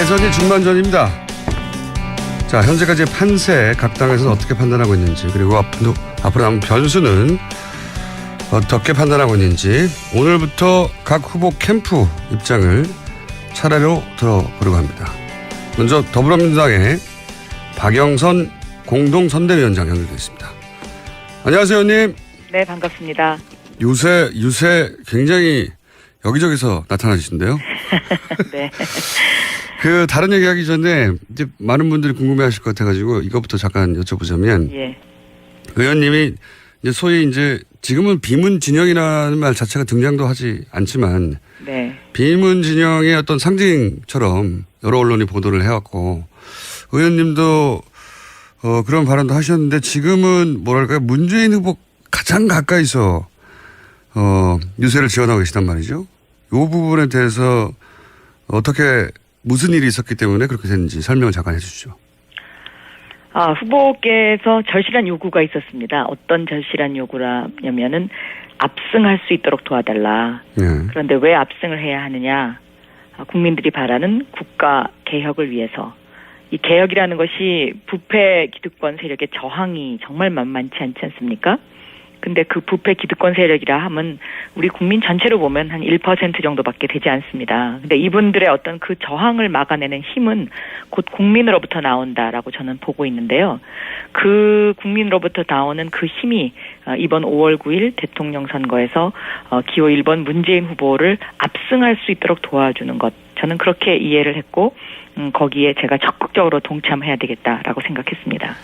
대선이 중반전입니다. 자, 현재까지의 판세 각 당에서는 어떻게 판단하고 있는지, 그리고 앞으로 남은 변수는 어떻게 판단하고 있는지 오늘부터 각 후보 캠프 입장을 차례로 들어보려고 합니다. 먼저 더불어민주당의 박영선 공동선대위원장 연결되어 있습니다. 안녕하세요, 의원님. 네, 반갑습니다. 요새 굉장히 여기저기서 나타나시는데요. 네. 다른 얘기하기 전에 이제 많은 분들이 궁금해하실 것 같아가지고 이것부터 잠깐 여쭤보자면, 예. 의원님이 이제 소위 이제 지금은 비문 진영이라는 말 자체가 등장도 하지 않지만, 네. 비문 진영의 어떤 상징처럼 여러 언론이 보도를 해왔고, 의원님도 그런 발언도 하셨는데, 지금은 뭐랄까요, 문재인 후보 가장 가까이서 유세를 지원하고 계시단 말이죠. 이 부분에 대해서 무슨 일이 있었기 때문에 그렇게 됐는지 설명을 잠깐 해주시죠. 후보께서 절실한 요구가 있었습니다. 어떤 절실한 요구라냐면은 압승할 수 있도록 도와달라. 네. 그런데 왜 압승을 해야 하느냐? 국민들이 바라는 국가 개혁을 위해서. 이 개혁이라는 것이 부패 기득권 세력의 저항이 정말 만만치 않지 않습니까? 근데 그 부패 기득권 세력이라 함은 우리 국민 전체로 보면 한 1% 정도밖에 되지 않습니다. 근데 이분들의 어떤 그 저항을 막아내는 힘은 곧 국민으로부터 나온다라고 저는 보고 있는데요. 그 국민으로부터 나오는 그 힘이 이번 5월 9일 대통령 선거에서 기호 1번 문재인 후보를 압승할 수 있도록 도와주는 것. 저는 그렇게 이해를 했고 거기에 제가 적극적으로 동참해야 되겠다라고 생각했습니다.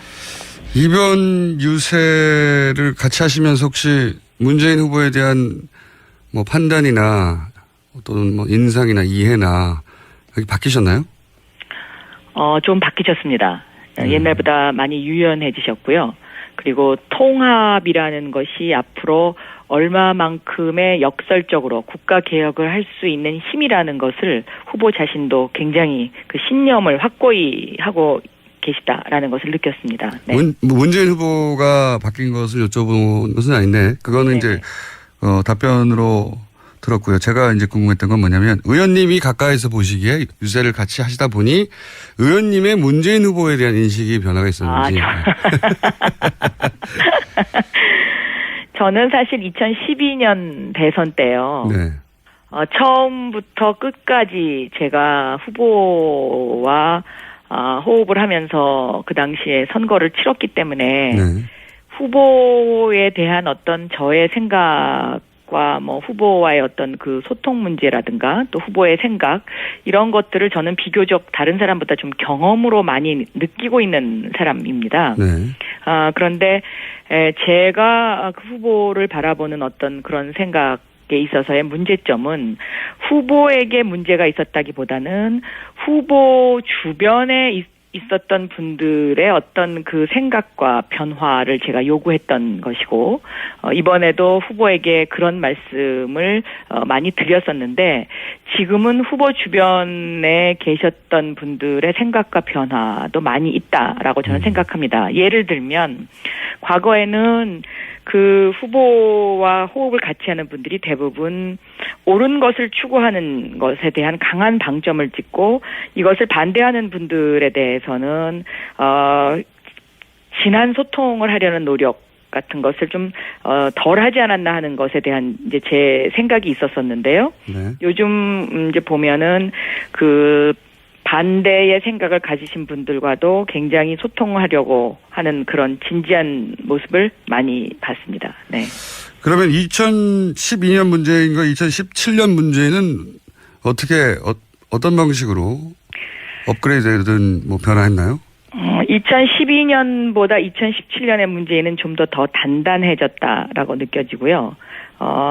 이번 유세를 같이 하시면서 혹시 문재인 후보에 대한 뭐 판단이나 또는 뭐 인상이나 이해나 여기 바뀌셨나요? 좀 바뀌셨습니다. 옛날보다 많이 유연해지셨고요. 그리고 통합이라는 것이 앞으로 얼마만큼의 역설적으로 국가 개혁을 할 수 있는 힘이라는 것을 후보 자신도 굉장히 그 신념을 확고히 하고 계시다라는 것을 느꼈습니다. 네. 문재인 후보가 바뀐 것을 여쭤본 것은 아닌데 그거는 이제 답변으로 들었고요. 제가 이제 궁금했던 건 뭐냐면 의원님이 가까이서 보시기에 유세를 같이 하시다 보니 의원님의 문재인 후보에 대한 인식이 변화가 있었는지. 저는 사실 2012년 대선 때요. 네. 처음부터 끝까지 제가 후보와 호흡을 하면서 그 당시에 선거를 치렀기 때문에 네. 후보에 대한 어떤 저의 생각과 뭐 후보와의 어떤 그 소통 문제라든가 또 후보의 생각 이런 것들을 저는 비교적 다른 사람보다 좀 경험으로 많이 느끼고 있는 사람입니다. 네. 그런데 제가 그 후보를 바라보는 어떤 그런 생각 에 있어서의 문제점은 후보에게 문제가 있었다기보다는 후보 주변에 있었던 분들의 어떤 그 생각과 변화를 제가 요구했던 것이고 이번에도 후보에게 그런 말씀을 많이 드렸었는데 지금은 후보 주변에 계셨던 분들의 생각과 변화도 많이 있다라고 저는 생각합니다. 예를 들면 과거에는 그 후보와 호흡을 같이 하는 분들이 대부분 옳은 것을 추구하는 것에 대한 강한 방점을 찍고 이것을 반대하는 분들에 대해서는 진한 소통을 하려는 노력 같은 것을 좀 덜 하지 않았나 하는 것에 대한 이제 제 생각이 있었었는데요. 네. 요즘 이제 보면은 그 반대의 생각을 가지신 분들과도 굉장히 소통하려고 하는 그런 진지한 모습을 많이 봤습니다. 네. 그러면 2012년 문재인과 2017년 문재인은 어떤 방식으로 업그레이드든 뭐 변화했나요? 2012년보다 2017년의 문재인은 좀 더 단단해졌다라고 느껴지고요.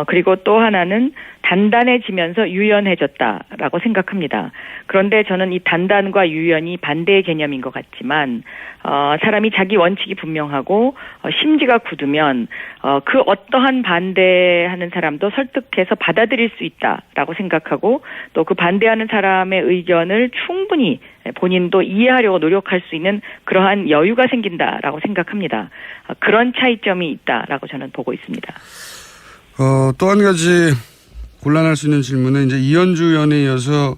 그리고 또 하나는 단단해지면서 유연해졌다라고 생각합니다. 그런데 저는 이 단단과 유연이 반대의 개념인 것 같지만 사람이 자기 원칙이 분명하고 심지가 굳으면 그 어떠한 반대하는 사람도 설득해서 받아들일 수 있다라고 생각하고 또 그 반대하는 사람의 의견을 충분히 본인도 이해하려고 노력할 수 있는 그러한 여유가 생긴다라고 생각합니다. 그런 차이점이 있다라고 저는 보고 있습니다. 또 한 가지 곤란할 수 있는 질문은 이제 이현주 의원에 이어서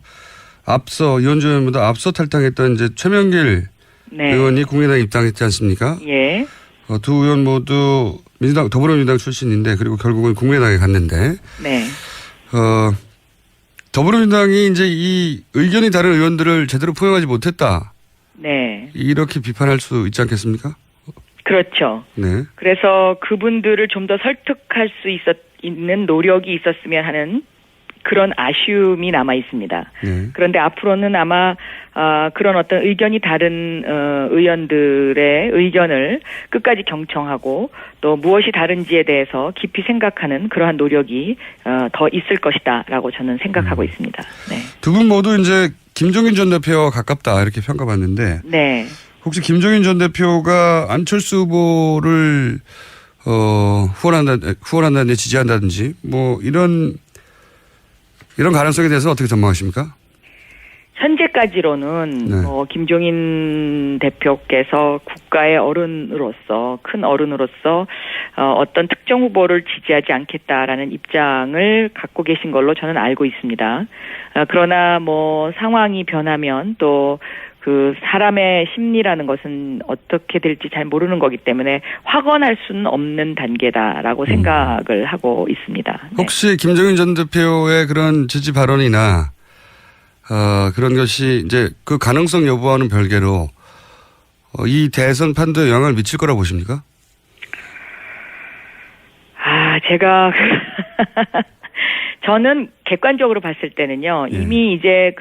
앞서 이현주 의원보다 앞서 탈당했던 이제 최명길 네. 의원이 국민의당 입당했지 않습니까? 예. 두 의원 모두 더불어민주당 출신인데 그리고 결국은 국민의당에 갔는데 네. 더불어민주당이 이제 이 의견이 다른 의원들을 제대로 포용하지 못했다. 네. 이렇게 비판할 수 있지 않겠습니까? 그렇죠. 네. 그래서 그분들을 좀 더 설득할 수 있는 노력이 있었으면 하는 그런 아쉬움이 남아 있습니다. 네. 그런데 앞으로는 아마 그런 어떤 의견이 다른 의원들의 의견을 끝까지 경청하고 또 무엇이 다른지에 대해서 깊이 생각하는 그러한 노력이 더 있을 것이다라고 저는 생각하고 있습니다. 네. 두 분 모두 이제 김종인 전 대표와 가깝다 이렇게 평가받는데 네. 혹시 김종인 전 대표가 안철수 후보를 후원한다든지 지지한다든지 뭐 이런 가능성에 대해서 어떻게 전망하십니까? 현재까지로는 네. 김종인 대표께서 국가의 어른으로서 큰 어른으로서 어떤 특정 후보를 지지하지 않겠다라는 입장을 갖고 계신 걸로 저는 알고 있습니다. 그러나 뭐 상황이 변하면 또 그 사람의 심리라는 것은 어떻게 될지 잘 모르는 거기 때문에 확언할 수는 없는 단계다라고 생각을 하고 있습니다. 네. 혹시 김종인 전 대표의 그런 지지 발언이나 그런 것이 이제 그 가능성 여부와는 별개로 이 대선 판도에 영향을 미칠 거라고 보십니까? 제가 저는 객관적으로 봤을 때는요. 이미 이제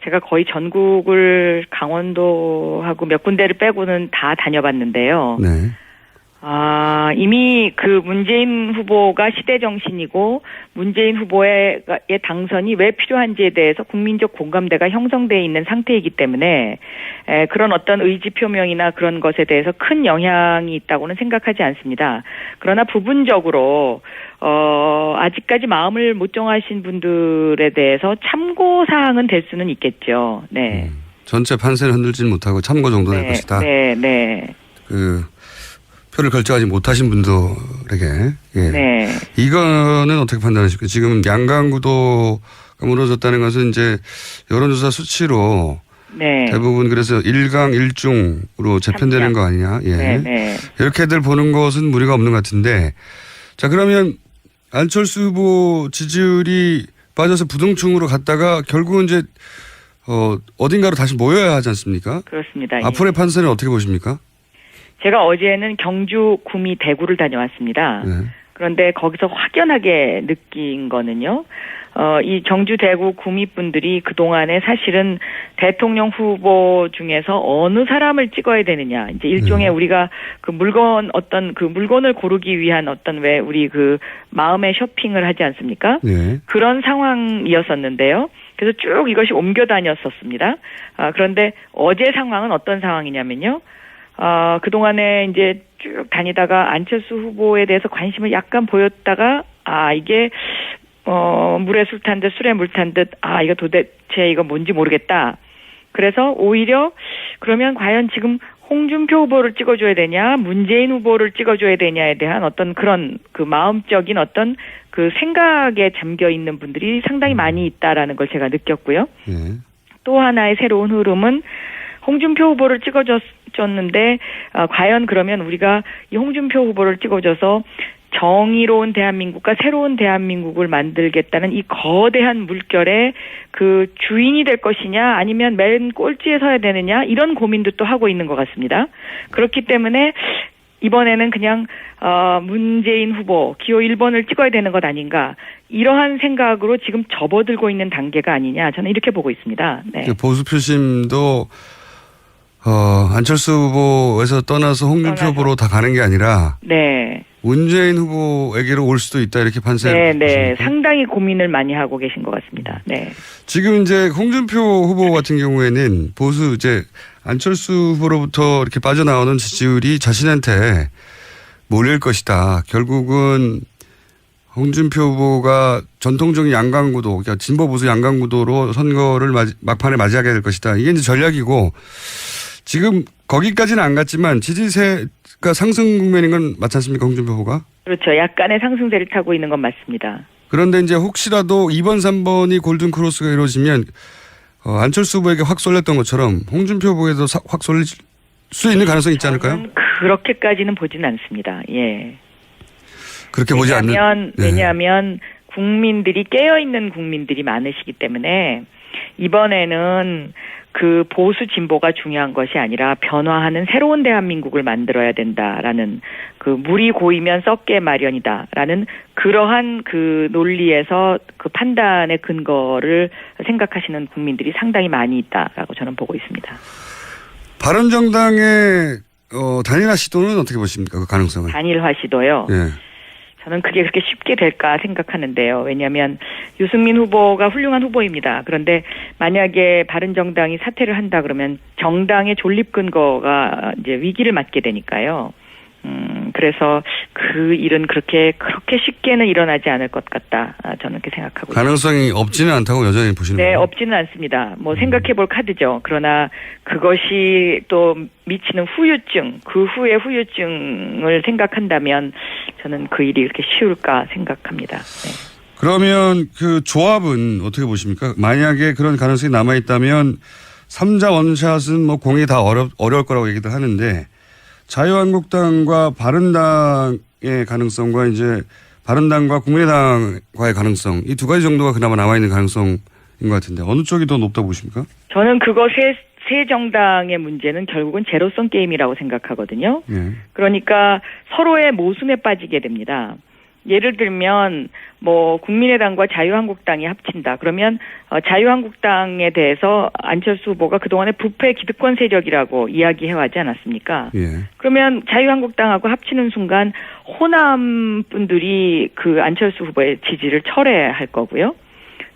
제가 거의 전국을 강원도하고 몇 군데를 빼고는 다 다녀봤는데요. 네. 이미 문재인 후보가 시대 정신이고 문재인 후보의 당선이 왜 필요한지에 대해서 국민적 공감대가 형성되어 있는 상태이기 때문에 그런 어떤 의지 표명이나 그런 것에 대해서 큰 영향이 있다고는 생각하지 않습니다. 그러나 부분적으로 아직까지 마음을 못 정하신 분들에 대해서 참고 사항은 될 수는 있겠죠. 네. 전체 판세를 흔들지는 못하고 참고 정도 될 것이다. 네, 네. 표를 결정하지 못하신 분들에게. 예. 네. 이거는 어떻게 판단하십니까? 지금 양강구도가 무너졌다는 것은 이제 여론조사 수치로 네. 대부분 그래서 1강 1중으로 재편되는 거 아니냐. 예. 네, 네. 이렇게들 보는 것은 무리가 없는 것 같은데 자, 그러면 안철수 후보 지지율이 빠져서 부동층으로 갔다가 결국은 이제 어딘가로 다시 모여야 하지 않습니까? 그렇습니다. 앞으로의 판세는 어떻게 보십니까? 제가 어제는 경주, 구미, 대구를 다녀왔습니다. 네. 그런데 거기서 확연하게 느낀 거는요. 이 경주, 대구, 구미 분들이 그동안에 사실은 대통령 후보 중에서 어느 사람을 찍어야 되느냐. 이제 일종의 우리가 물건을 고르기 위한 어떤 왜 우리 마음의 쇼핑을 하지 않습니까? 네. 그런 상황이었었는데요. 그래서 쭉 이것이 옮겨 다녔었습니다. 그런데 어제 상황은 어떤 상황이냐면요. 그동안에 이제 쭉 다니다가 안철수 후보에 대해서 관심을 약간 보였다가, 이게, 물에 술 탄 듯 술에 물 탄 듯, 이거 도대체 이거 뭔지 모르겠다. 그래서 오히려 그러면 과연 지금 홍준표 후보를 찍어줘야 되냐, 문재인 후보를 찍어줘야 되냐에 대한 어떤 그런 마음적인 어떤 생각에 잠겨 있는 분들이 상당히 많이 있다라는 걸 제가 느꼈고요. 네. 또 하나의 새로운 흐름은 홍준표 후보를 찍어줬는데 과연 그러면 우리가 이 홍준표 후보를 찍어줘서 정의로운 대한민국과 새로운 대한민국을 만들겠다는 이 거대한 물결의 주인이 될 것이냐 아니면 맨 꼴찌에 서야 되느냐 이런 고민도 또 하고 있는 것 같습니다. 그렇기 때문에 이번에는 그냥 문재인 후보 기호 1번을 찍어야 되는 것 아닌가 이러한 생각으로 지금 접어들고 있는 단계가 아니냐 저는 이렇게 보고 있습니다. 네. 보수 표심도 안철수 후보에서 떠나서 홍준표 후보로 다 가는 게 아니라 네. 문재인 후보에게로 올 수도 있다 이렇게 판세를 네. 상당히 고민을 많이 하고 계신 것 같습니다. 네. 지금 이제 홍준표 후보 같은 경우에는 보수 이제 안철수 후보로부터 이렇게 빠져나오는 지지율이 자신한테 몰릴 것이다. 결국은 홍준표 후보가 전통적인 양강구도, 그러니까 진보 보수 양강구도로 선거를 막판에 맞이하게 될 것이다. 이게 이제 전략이고 지금 거기까지는 안 갔지만 지지세가 상승 국면인 건 맞지 않습니까? 홍준표 후보가? 그렇죠. 약간의 상승세를 타고 있는 건 맞습니다. 그런데 이제 혹시라도 2번, 3번이 골든 크로스가 이루어지면 안철수 후보에게 확 쏠렸던 것처럼 홍준표 후보에도 확 쏠릴 수 있는 가능성이 있지 않을까요? 저는 그렇게까지는 보지는 않습니다. 예. 그렇게 보지 않는. 왜냐하면 국민들이 깨어있는 국민들이 많으시기 때문에 이번에는 그 보수 진보가 중요한 것이 아니라 변화하는 새로운 대한민국을 만들어야 된다라는 그 물이 고이면 썩게 마련이다라는 그러한 그 논리에서 그 판단의 근거를 생각하시는 국민들이 상당히 많이 있다라고 저는 보고 있습니다. 바른정당의 단일화 시도는 어떻게 보십니까? 그 가능성을. 단일화 시도요. 예. 저는 그게 그렇게 쉽게 될까 생각하는데요. 왜냐하면 유승민 후보가 훌륭한 후보입니다. 그런데 만약에 바른정당이 사퇴를 한다 그러면 정당의 존립 근거가 이제 위기를 맞게 되니까요. 그래서 그 일은 그렇게 쉽게는 일어나지 않을 것 같다. 저는 그렇게 생각하고 있습니다. 가능성이 없지는 않다고 여전히 보시는 거예요? 네, 없지는 않습니다. 뭐 생각해볼 카드죠. 그러나 그것이 또 미치는 후유증, 그 후의 후유증을 생각한다면 저는 그 일이 그렇게 쉬울까 생각합니다. 네. 그러면 그 조합은 어떻게 보십니까? 만약에 그런 가능성이 남아있다면 3자 원샷은 뭐 공이 다 어려울 거라고 얘기들 하는데 자유한국당과 바른당의 가능성과 이제 바른당과 국민의당과의 가능성 이 두 가지 정도가 그나마 남아있는 가능성인 것 같은데 어느 쪽이 더 높다고 보십니까? 저는 그거 새 정당의 문제는 결국은 제로섬 게임이라고 생각하거든요. 예. 그러니까 서로의 모순에 빠지게 됩니다. 예를 들면 뭐 국민의당과 자유한국당이 합친다. 그러면 자유한국당에 대해서 안철수 후보가 그동안에 부패 기득권 세력이라고 이야기해왔지 않았습니까? 예. 그러면 자유한국당하고 합치는 순간 호남 분들이 그 안철수 후보의 지지를 철회할 거고요.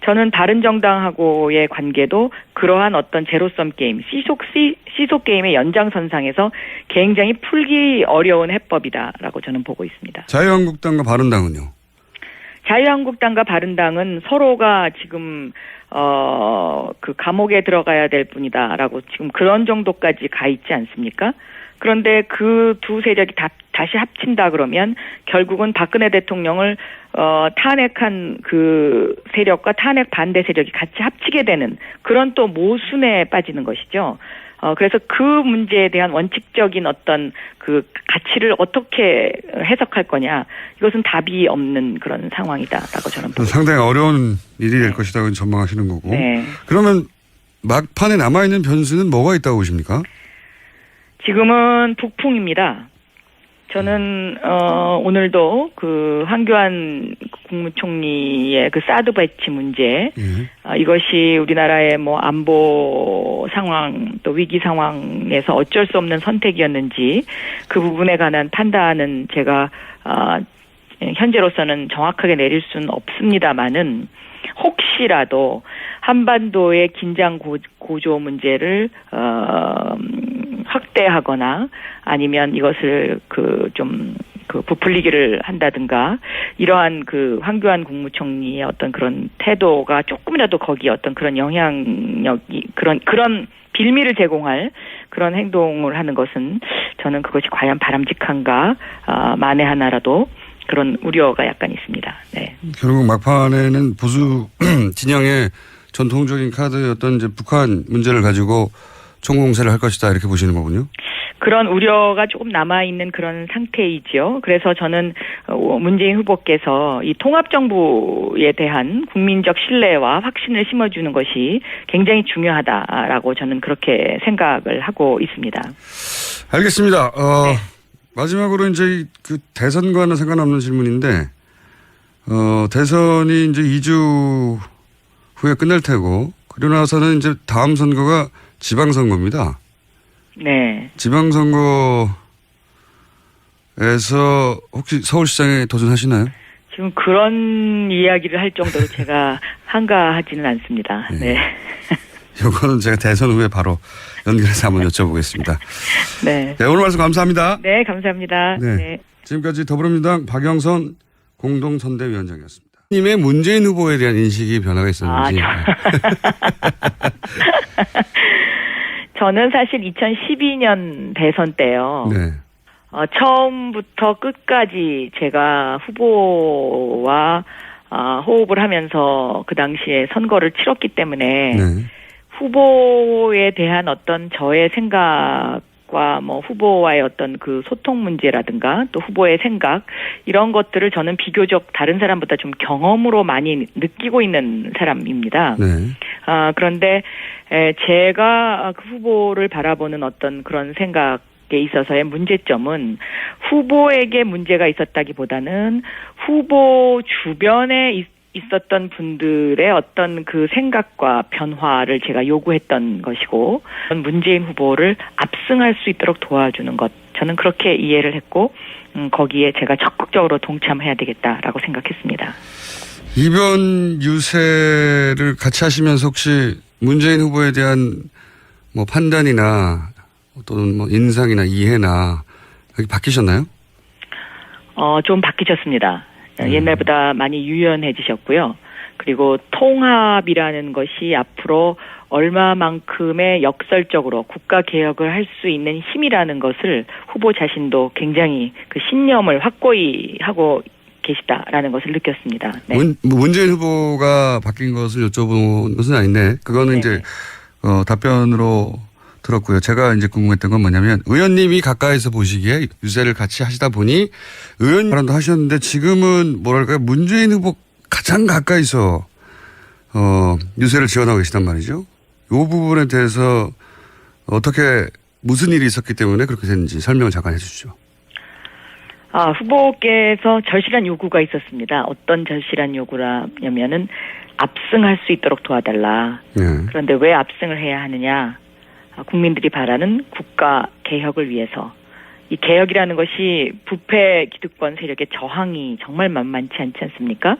저는 바른정당하고의 관계도 그러한 어떤 제로섬 게임, 시속 게임의 연장선상에서 굉장히 풀기 어려운 해법이다라고 저는 보고 있습니다. 자유한국당과 바른당은요? 자유한국당과 바른당은 서로가 지금 그 감옥에 들어가야 될 뿐이다라고 지금 그런 정도까지 가 있지 않습니까? 그런데 그 두 세력이 다시 합친다 그러면 결국은 박근혜 대통령을 탄핵한 그 세력과 탄핵 반대 세력이 같이 합치게 되는 그런 또 모순에 빠지는 것이죠. 그래서 그 문제에 대한 원칙적인 어떤 그 가치를 어떻게 해석할 거냐 이것은 답이 없는 그런 상황이다라고 저는 봅니다. 상당히 어려운 일이 될 것이라고 전망하시는 거고. 네. 그러면 막판에 남아있는 변수는 뭐가 있다고 보십니까? 지금은 북풍입니다. 저는 오늘도 그 황교안 국무총리의 그 사드 배치 문제 이것이 우리나라의 뭐 안보 상황 또 위기 상황에서 어쩔 수 없는 선택이었는지 그 부분에 관한 판단은 제가 현재로서는 정확하게 내릴 수는 없습니다만은 혹시라도 한반도의 긴장 고조 문제를 확대하거나 아니면 이것을 부풀리기를 한다든가 이러한 그 황교안 국무총리의 어떤 그런 태도가 조금이라도 거기에 어떤 그런 영향력이 그런 빌미를 제공할 그런 행동을 하는 것은 저는 그것이 과연 바람직한가 만에 하나라도 그런 우려가 약간 있습니다. 네. 결국 막판에는 보수 진영의 전통적인 카드였던 이제 북한 문제를 가지고 총공세를 할 것이다 이렇게 보시는 거군요. 그런 우려가 조금 남아있는 그런 상태이지요. 그래서 저는 문재인 후보께서 이 통합정부에 대한 국민적 신뢰와 확신을 심어주는 것이 굉장히 중요하다라고 저는 그렇게 생각을 하고 있습니다. 알겠습니다. 네. 마지막으로 이제 그 대선과는 상관없는 질문인데, 대선이 이제 2주 후에 끝날 테고, 그러고 나서는 이제 다음 선거가 지방선거입니다. 네. 지방선거에서 혹시 서울시장에 도전하시나요? 지금 그런 이야기를 할 정도로 제가 한가하지는 않습니다. 네. 이거는 제가 대선 후에 바로 연결해서 한번 여쭤보겠습니다. 네. 네, 오늘 말씀 감사합니다. 네, 감사합니다. 네. 네. 지금까지 더불어민주당 박영선 공동선대위원장이었습니다. 님의 문재인 후보에 대한 인식이 변화가 있었는지. 저는 사실 2012년 대선 때요. 네. 처음부터 끝까지 제가 후보와 호흡을 하면서 그 당시에 선거를 치렀기 때문에 네. 후보에 대한 어떤 저의 생각과 뭐 후보와의 어떤 그 소통 문제라든가 또 후보의 생각 이런 것들을 저는 비교적 다른 사람보다 좀 경험으로 많이 느끼고 있는 사람입니다. 네. 그런데 제가 그 후보를 바라보는 어떤 그런 생각에 있어서의 문제점은 후보에게 문제가 있었다기보다는 후보 주변에 있었던 분들의 어떤 그 생각과 변화를 제가 요구했던 것이고 문재인 후보를 압승할 수 있도록 도와주는 것 저는 그렇게 이해를 했고 거기에 제가 적극적으로 동참해야 되겠다라고 생각했습니다. 이번 유세를 같이 하시면서 혹시 문재인 후보에 대한 뭐 판단이나 또는 뭐 인상이나 이해나 여기 바뀌셨나요? 좀 바뀌셨습니다. 옛날보다 많이 유연해지셨고요. 그리고 통합이라는 것이 앞으로 얼마만큼의 역설적으로 국가 개혁을 할 수 있는 힘이라는 것을 후보 자신도 굉장히 그 신념을 확고히 하고 계시다라는 것을 느꼈습니다. 네. 문재인 후보가 바뀐 것을 여쭤본 것은 아닌데 그거는 네네. 이제 답변으로 들었고요. 제가 이제 궁금했던 건 뭐냐면 의원님이 가까이서 보시기에 유세를 같이 하시다 보니 의원 발언도 하셨는데 지금은 뭐랄까요 문재인 후보 가장 가까이서 유세를 지원하고 계시단 말이죠. 이 부분에 대해서 어떻게 무슨 일이 있었기 때문에 그렇게 됐는지 설명을 잠깐 해주시죠. 후보께서 절실한 요구가 있었습니다. 어떤 절실한 요구라냐면은 압승할 수 있도록 도와달라. 네. 그런데 왜 압승을 해야 하느냐? 국민들이 바라는 국가 개혁을 위해서 이 개혁이라는 것이 부패 기득권 세력의 저항이 정말 만만치 않지 않습니까?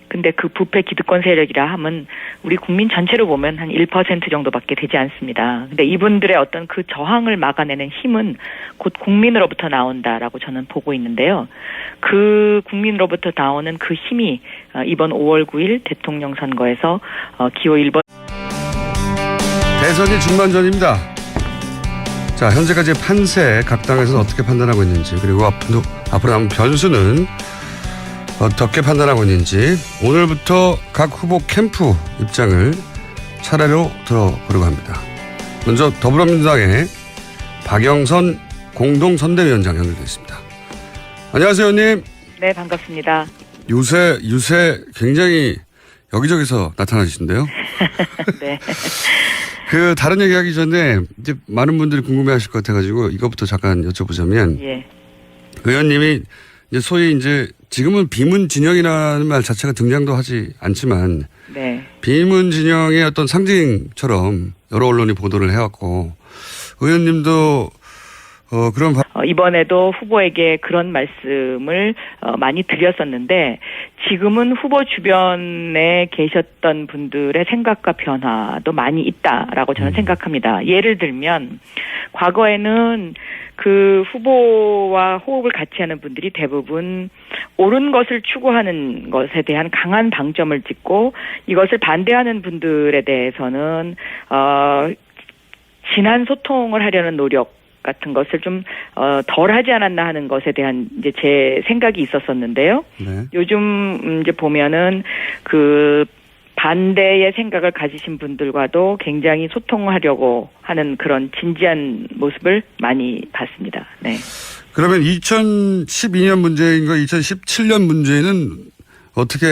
근데 그 부패 기득권 세력이라 하면 우리 국민 전체로 보면 한 1% 정도밖에 되지 않습니다. 근데 이분들의 어떤 그 저항을 막아내는 힘은 곧 국민으로부터 나온다라고 저는 보고 있는데요. 그 국민으로부터 나오는 그 힘이 이번 5월 9일 대통령 선거에서 기호 1번 대선이 중반전입니다. 자, 현재까지의 판세 각 당에서는 어떻게 판단하고 있는지 그리고 앞으로 남은 변수는 어떻게 판단하고 있는지 오늘부터 각 후보 캠프 입장을 차례로 들어보려고 합니다. 먼저 더불어민주당의 박영선 공동선대위원장 연결되어 있습니다. 안녕하세요, 의원님. 네, 반갑습니다. 요새 굉장히 여기저기서 나타나시는데요. 네. 다른 얘기하기 전에 이제 많은 분들이 궁금해하실 것 같아가지고 이것부터 잠깐 여쭤보자면, 예. 의원님이 이제 소위 이제 지금은 비문 진영이라는 말 자체가 등장도 하지 않지만, 네. 비문 진영의 어떤 상징처럼 여러 언론이 보도를 해왔고, 의원님도 그런 이번에도 후보에게 그런 말씀을 많이 드렸었는데 지금은 후보 주변에 계셨던 분들의 생각과 변화도 많이 있다라고 저는 생각합니다. 예를 들면 과거에는 그 후보와 호흡을 같이 하는 분들이 대부분 옳은 것을 추구하는 것에 대한 강한 방점을 찍고 이것을 반대하는 분들에 대해서는 진한 소통을 하려는 노력 같은 것을 좀 덜 하지 않았나 하는 것에 대한 이제 제 생각이 있었었는데요. 네. 요즘 이제 보면은 그 반대의 생각을 가지신 분들과도 굉장히 소통하려고 하는 그런 진지한 모습을 많이 봤습니다. 네. 그러면 2012년 문제인과 2017년 문제는 어떻게